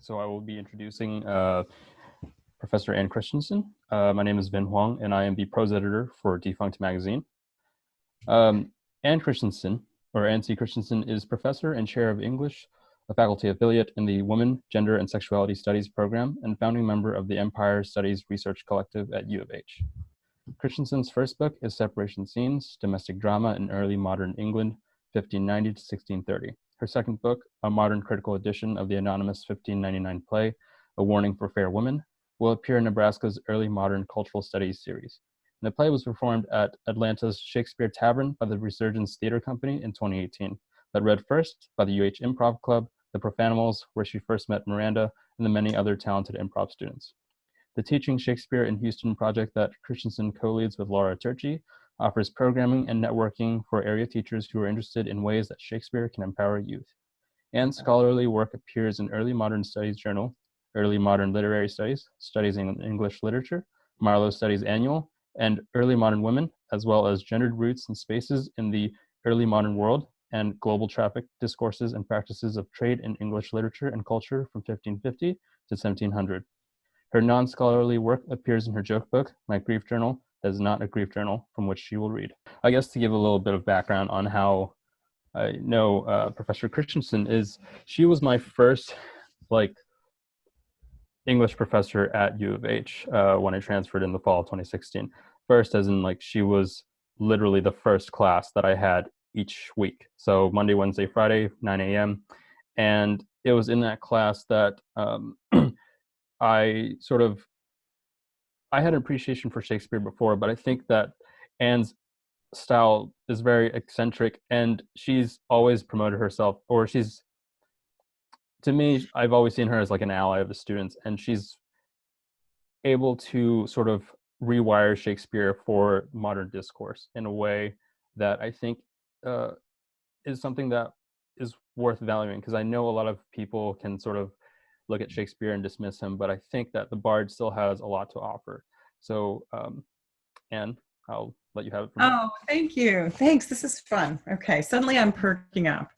So I will be introducing Professor Ann Christensen. My name is Vin Huang, and I am the prose editor for Defunct Magazine. Ann Christensen, or Ann C. Christensen, is professor and chair of English, a faculty affiliate in the Women, Gender, and Sexuality Studies program, and founding member of the Empire Studies Research Collective at U of H. Christensen's first book is Separation Scenes, Domestic Drama in Early Modern England, 1590 to 1630. Her second book, a modern critical edition of the anonymous 1599 play, A Warning for Fair Women, will appear in Nebraska's Early Modern Cultural Studies series. And the play was performed at Atlanta's Shakespeare Tavern by the Resurgence Theater Company in 2018, but read first by the UH Improv Club, the Profanimals, where she first met Miranda, and the many other talented improv students. The Teaching Shakespeare in Houston project that Christensen co-leads with Laura Turchi offers programming and networking for area teachers who are interested in ways that Shakespeare can empower youth. Ann's scholarly work appears in Early Modern Studies Journal, Early Modern Literary Studies, Studies in English Literature, Marlowe Studies Annual, and Early Modern Women, as well as Gendered Roots and Spaces in the Early Modern World and Global Traffic Discourses and Practices of Trade in English Literature and Culture from 1550 to 1700. Her non-scholarly work appears in her joke book, My Grief Journal, that is not a grief journal, from which she will read. I guess to give a little bit of background on how I know Professor Christensen is, she was my first English professor at U of H when I transferred in the fall of 2016. First, as in she was literally the first class that I had each week. So Monday, Wednesday, Friday, 9 a.m. And it was in that class that I had an appreciation for Shakespeare before, but I think that Anne's style is very eccentric, and she's always promoted herself, or to me, I've always seen her as an ally of the students, and she's able to sort of rewire Shakespeare for modern discourse in a way that I think is something that is worth valuing, because I know a lot of people can sort of look at Shakespeare and dismiss him, but I think that the Bard still has a lot to offer. So, Anne, I'll let you have it from here. Oh, thank you. Thanks. This is fun. Okay, suddenly I'm perking up.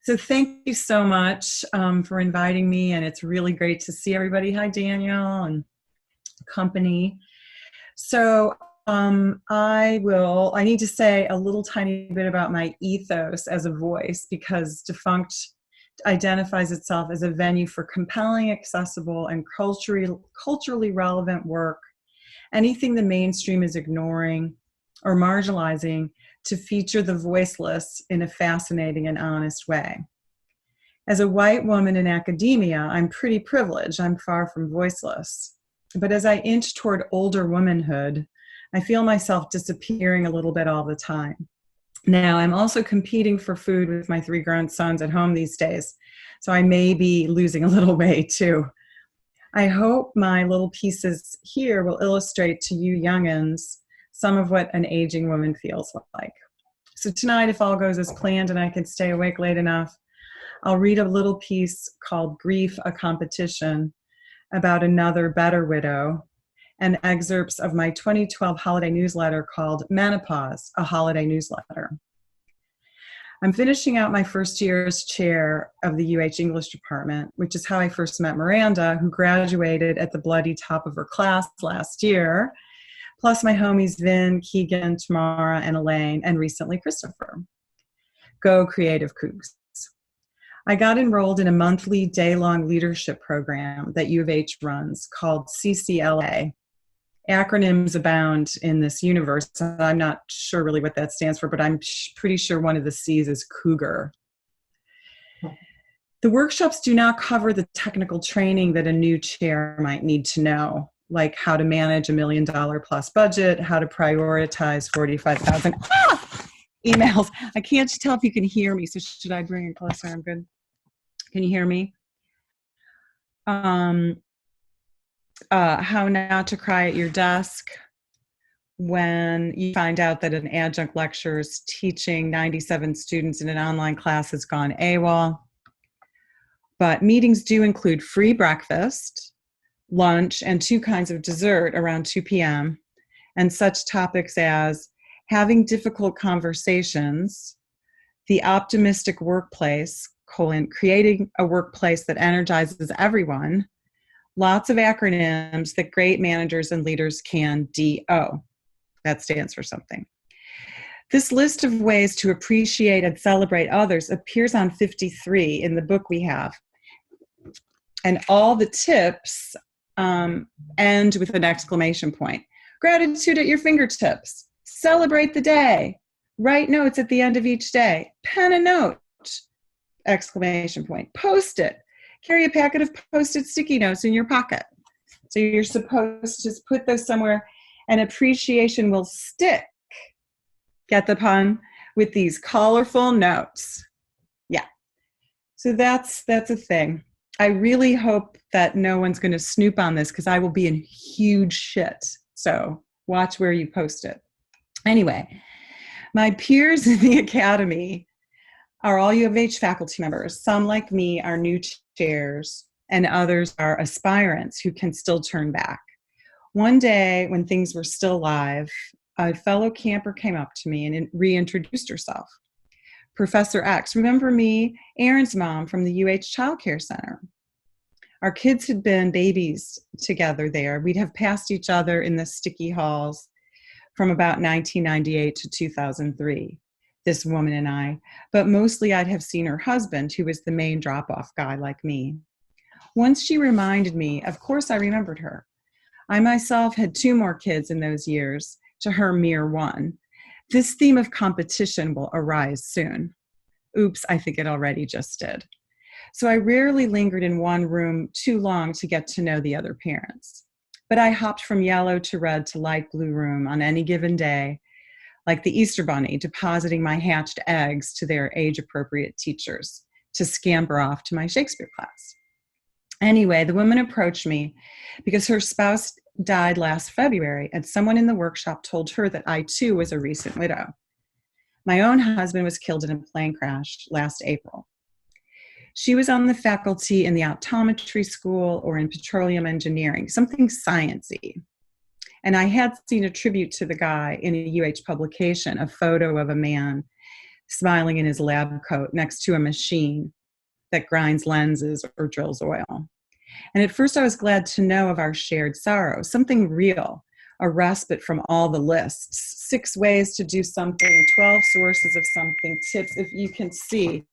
So thank you so much for inviting me, and it's really great to see everybody. Hi, Daniel and company. So I need to say a little tiny bit about my ethos as a voice, because Defunct identifies itself as a venue for compelling, accessible, and culturally relevant work. Anything the mainstream is ignoring or marginalizing, to feature the voiceless in a fascinating and honest way. As a white woman in academia, I'm pretty privileged. I'm far from voiceless. But as I inch toward older womanhood, I feel myself disappearing a little bit all the time. Now, I'm also competing for food with my 3 grown sons at home these days, so I may be losing a little weight too. I hope my little pieces here will illustrate to you youngins some of what an aging woman feels like. So tonight, if all goes as planned and I can stay awake late enough, I'll read a little piece called Grief, a Competition, about another better widow, and excerpts of my 2012 holiday newsletter called Menopause, a Holiday Newsletter. I'm finishing out my first year as chair of the UH English department, which is how I first met Miranda, who graduated at the bloody top of her class last year, plus my homies Vin, Keegan, Tamara, and Elaine, and recently Christopher. Go Creative Cougs. I got enrolled in a monthly day-long leadership program that U of H runs called CCLA. Acronyms abound in this universe. I'm not sure really what that stands for, but I'm pretty sure one of the C's is Cougar. The workshops do not cover the technical training that a new chair might need to know, like how to manage $1 million plus budget, how to prioritize 45,000 emails. I can't tell if you can hear me, so should I bring it closer? I'm good. Can you hear me? How not to cry at your desk when you find out that an adjunct lecturer is teaching 97 students in an online class has gone AWOL. But meetings do include free breakfast, lunch, and 2 kinds of dessert around 2 p.m., and such topics as having difficult conversations, the optimistic workplace, creating a workplace that energizes everyone. Lots of acronyms that great managers and leaders can DO. That stands for something. This list of ways to appreciate and celebrate others appears on 53 in the book we have. And all the tips end with an exclamation point. Gratitude at your fingertips. Celebrate the day. Write notes at the end of each day. Pen a note. Exclamation point. Post it. Carry a packet of Post-it sticky notes in your pocket. So you're supposed to just put those somewhere, and appreciation will stick. Get the pun? With these colorful notes. Yeah. So that's a thing. I really hope that no one's going to snoop on this because I will be in huge shit. So watch where you post it. Anyway, my peers in the academy are all U of H faculty members. Some, like me, are new chairs, and others are aspirants who can still turn back. One day, when things were still live, a fellow camper came up to me and reintroduced herself. Professor X, remember me, Aaron's mom from the UH Child Care Center. Our kids had been babies together there. We'd have passed each other in the sticky halls from about 1998 to 2003, this woman and I. But mostly I'd have seen her husband, who was the main drop-off guy like me. Once she reminded me, of course I remembered her. I myself had 2 more kids in those years, to her mere 1. This theme of competition will arise soon. Oops, I think it already just did. So I rarely lingered in one room too long to get to know the other parents. But I hopped from yellow to red to light blue room on any given day, like the Easter Bunny, depositing my hatched eggs to their age-appropriate teachers to scamper off to my Shakespeare class. Anyway, the woman approached me because her spouse died last February, and someone in the workshop told her that I too was a recent widow. My own husband was killed in a plane crash last April. She was on the faculty in the optometry school or in petroleum engineering, something sciencey. And I had seen a tribute to the guy in a UH publication, a photo of a man smiling in his lab coat next to a machine that grinds lenses or drills oil. And at first I was glad to know of our shared sorrow, something real, a respite from all the lists, 6 ways to do something, 12 sources of something, tips, if you can see,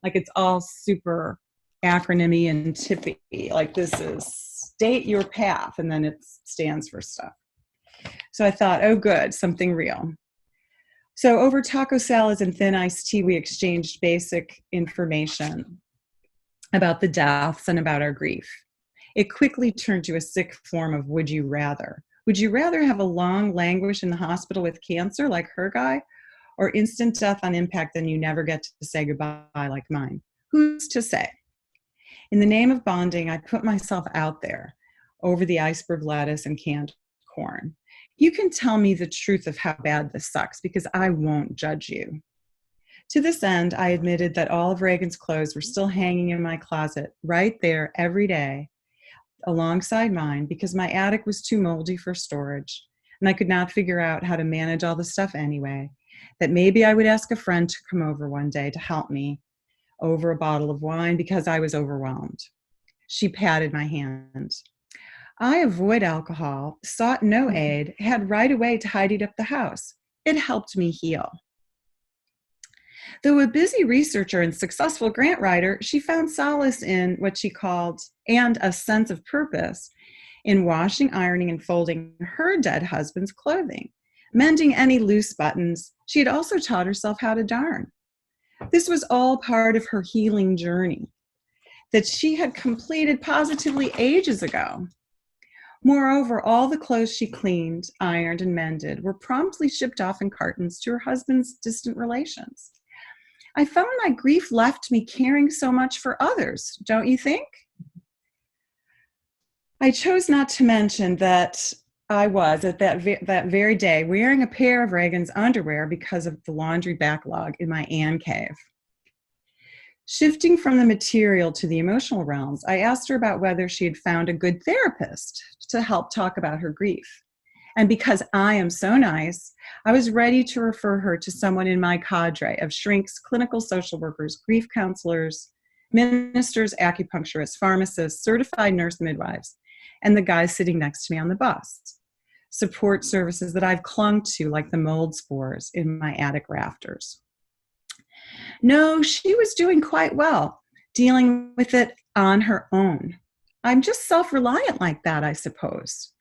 like it's all super acronymy and tippy, like this is state your path, and then it stands for stuff. So I thought, oh good, something real. So over taco salads and thin iced tea, we exchanged basic information about the deaths and about our grief. It quickly turned to a sick form of would you rather. Would you rather have a long languish in the hospital with cancer like her guy, or instant death on impact and you never get to say goodbye like mine? Who's to say? In the name of bonding, I put myself out there over the iceberg lettuce and canned corn. You can tell me the truth of how bad this sucks because I won't judge you. To this end, I admitted that all of Reagan's clothes were still hanging in my closet right there every day alongside mine because my attic was too moldy for storage and I could not figure out how to manage all the stuff anyway, that maybe I would ask a friend to come over one day to help me over a bottle of wine because I was overwhelmed. She patted my hand. I avoid alcohol, sought no aid, had right away to tidy up the house. It helped me heal. Though a busy researcher and successful grant writer, she found solace in what she called, and a sense of purpose, in washing, ironing, and folding her dead husband's clothing, mending any loose buttons. She had also taught herself how to darn. This was all part of her healing journey that she had completed positively ages ago. Moreover, all the clothes she cleaned, ironed, and mended were promptly shipped off in cartons to her husband's distant relations. I found my grief left me caring so much for others, don't you think? I chose not to mention that I was, at that very day, wearing a pair of Reagan's underwear because of the laundry backlog in my Ann cave. Shifting from the material to the emotional realms, I asked her about whether she had found a good therapist to help talk about her grief. And because I am so nice, I was ready to refer her to someone in my cadre of shrinks, clinical social workers, grief counselors, ministers, acupuncturists, pharmacists, certified nurse midwives, and the guys sitting next to me on the bus. Support services that I've clung to like the mold spores in my attic rafters. No, she was doing quite well, dealing with it on her own. I'm just self-reliant like that, I suppose.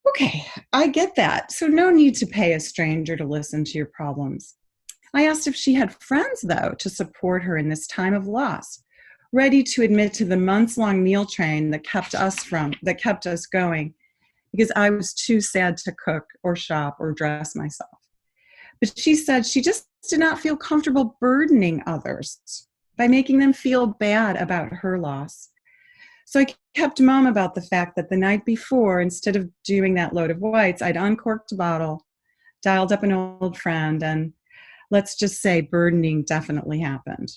Okay, I get that. So no need to pay a stranger to listen to your problems. I asked if she had friends, though, to support her in this time of loss, ready to admit to the months-long meal train that kept us going, because I was too sad to cook or shop or dress myself. But she said she just did not feel comfortable burdening others by making them feel bad about her loss. So I kept mum about the fact that the night before, instead of doing that load of whites, I'd uncorked a bottle, dialed up an old friend, and let's just say burdening definitely happened.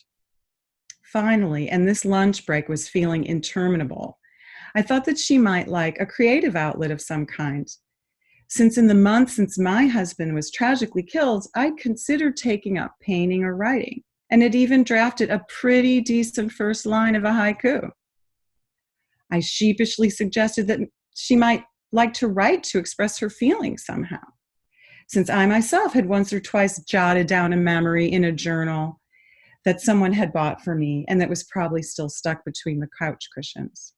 Finally, and this lunch break was feeling interminable, I thought that she might like a creative outlet of some kind. Since in the months since my husband was tragically killed, I'd considered taking up painting or writing, and had even drafted a pretty decent first line of a haiku. I sheepishly suggested that she might like to write to express her feelings somehow, since I myself had once or twice jotted down a memory in a journal that someone had bought for me and that was probably still stuck between the couch cushions.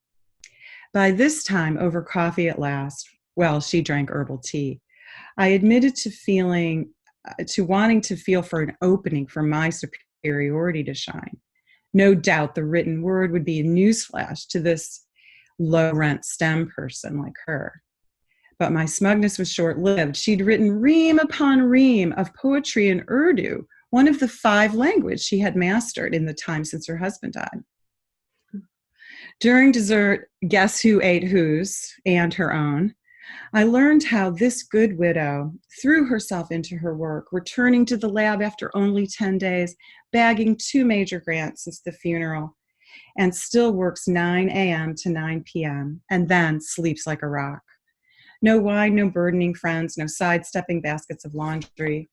By this time, over coffee at last, well, she drank herbal tea, I admitted to wanting to feel for an opening for my superiority to shine. No doubt the written word would be a newsflash to this low-rent STEM person like her. But my smugness was short-lived. She'd written ream upon ream of poetry in Urdu, one of the 5 languages she had mastered in the time since her husband died. During dessert, guess who ate whose and her own? I learned how this good widow threw herself into her work, returning to the lab after only 10 days, bagging 2 major grants since the funeral, and still works 9 a.m. to 9 p.m., and then sleeps like a rock. No wine, no burdening friends, no sidestepping baskets of laundry,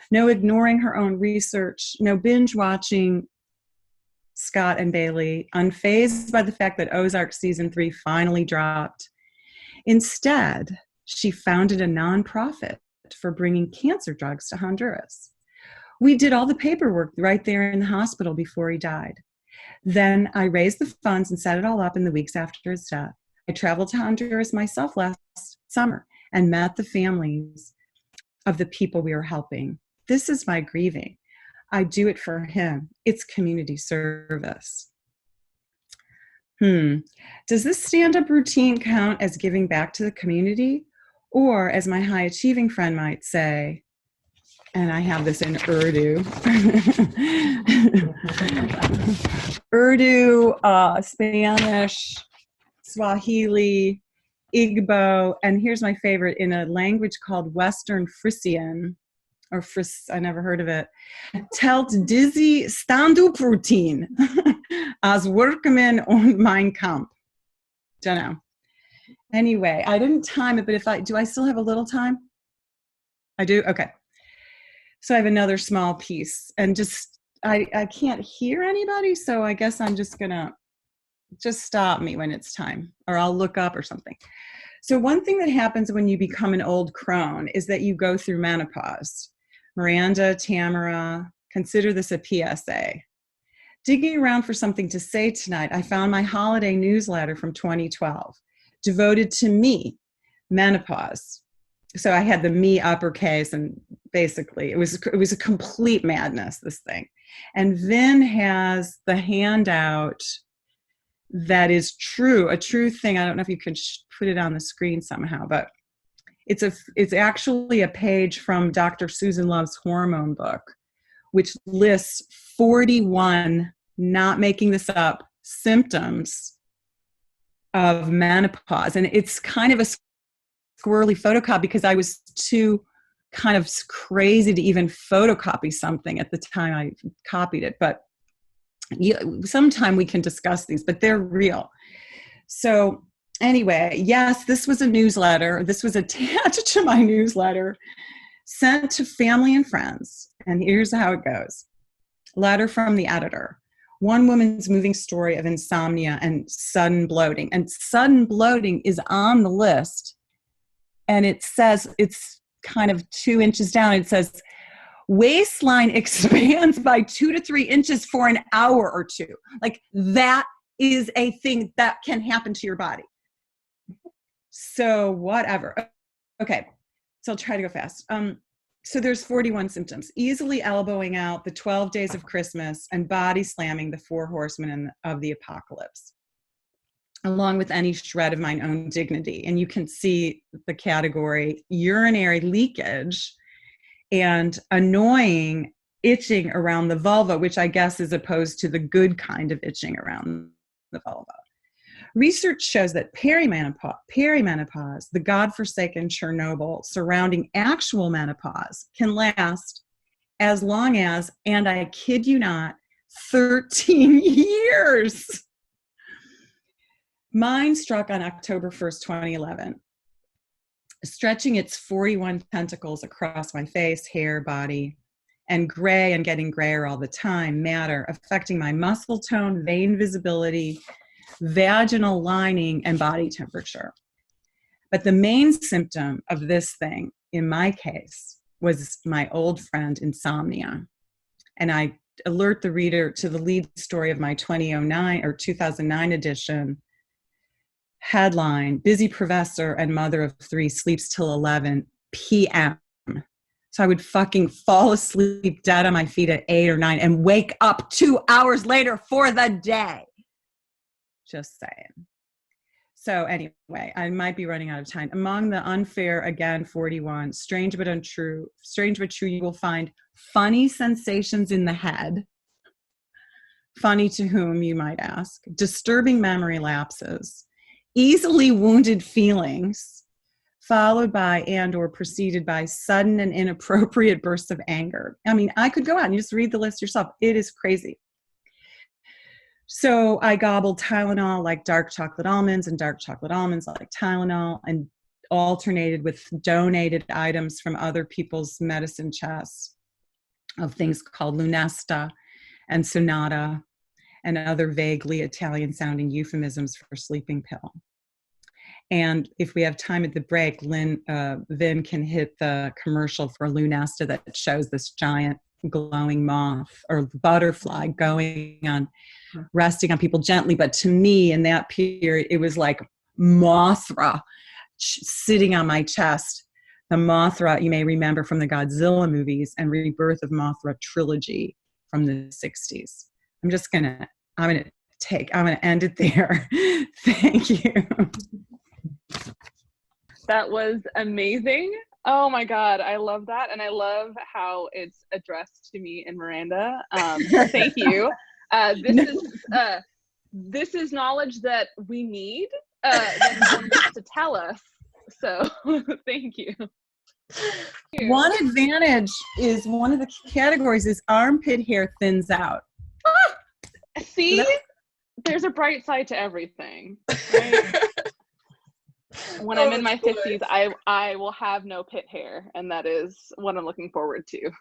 no ignoring her own research, no binge watching Scott and Bailey, unfazed by the fact that Ozark season 3 finally dropped. Instead, she founded a nonprofit for bringing cancer drugs to Honduras. We did all the paperwork right there in the hospital before he died. Then I raised the funds and set it all up in the weeks after his death. I traveled to Honduras myself last summer and met the families of the people we were helping. This is my grieving. I do it for him. It's community service. Does this stand-up routine count as giving back to the community? Or, as my high-achieving friend might say, and I have this in Urdu, Spanish, Swahili, Igbo, and here's my favorite, in a language called Western Frisian, or I never heard of it, telt dizzy stand-up routine as workman on mein Kampf. Don't know. Anyway, I didn't time it, but do I still have a little time? I do? Okay. So I have another small piece, and I can't hear anybody, so I guess I'm just gonna stop me when it's time, or I'll look up or something. So one thing that happens when you become an old crone is that you go through menopause. Miranda, Tamara, consider this a PSA. Digging around for something to say tonight, I found my holiday newsletter from 2012, devoted to me, menopause. So I had the me uppercase, and basically it was a complete madness, this thing. And Vin has the handout that is true, a true thing. I don't know if you could put it on the screen somehow, but it's actually a page from Dr. Susan Love's hormone book, which lists 41, not making this up, symptoms of menopause. And it's kind of a squirrely photocopy because I was too kind of crazy to even photocopy something at the time I copied it. But sometime we can discuss these, but they're real. So Anyway, yes, this was a newsletter. This was attached to my newsletter sent to family and friends. And here's how it goes. Letter from the editor. One woman's moving story of insomnia and sudden bloating. And sudden bloating is on the list. And it says, it's kind of 2 inches down. It says, waistline expands by 2 to 3 inches for an hour or two. Like, that is a thing that can happen to your body. So whatever. Okay. So I'll try to go fast. So there's 41 symptoms. Easily elbowing out the 12 days of Christmas and body slamming the 4 horsemen of the apocalypse, along with any shred of my own dignity. And you can see the category urinary leakage and annoying itching around the vulva, which I guess is opposed to the good kind of itching around the vulva. Research shows that perimenopause, the godforsaken Chernobyl surrounding actual menopause, can last as long as, and I kid you not, 13 years. Mine struck on October 1st, 2011, stretching its 41 tentacles across my face, hair, body, and gray and getting grayer all the time, matter, affecting my muscle tone, vein visibility, vaginal lining, and body temperature. But the main symptom of this thing, in my case, was my old friend insomnia. And I alert the reader to the lead story of my 2009 edition. Headline, busy professor and mother of 3 sleeps till 11 p.m. So I would fucking fall asleep dead on my feet at 8 or 9 and wake up 2 hours later for the day. Just saying. So anyway, I might be running out of time. Among the unfair, again, 41, strange but true, you will find funny sensations in the head. Funny to whom, you might ask. Disturbing memory lapses. Easily wounded feelings, followed by and or preceded by sudden and inappropriate bursts of anger. I mean, I could go out and you just read the list yourself. It is crazy. So I gobbled Tylenol like dark chocolate almonds and dark chocolate almonds like Tylenol, and alternated with donated items from other people's medicine chests of things called Lunesta and Sonata and other vaguely Italian sounding euphemisms for sleeping pill. And if we have time at the break, Vin can hit the commercial for Lunesta that shows this giant glowing moth or butterfly going on, resting on people gently. But to me, in that period, it was like Mothra sitting on my chest. The Mothra, you may remember from the Godzilla movies and Rebirth of Mothra trilogy from the 60s. I'm going to end it there. Thank you. That was amazing. Oh my God, I love that. And I love how it's addressed to me and Miranda. Thank you. This is knowledge that we need, that someone gets to tell us. So thank you. One advantage is, one of the categories is armpit hair thins out. See, there's a bright side to everything, right? When I'm in my 50s, I will have no pit hair, and that is what I'm looking forward to.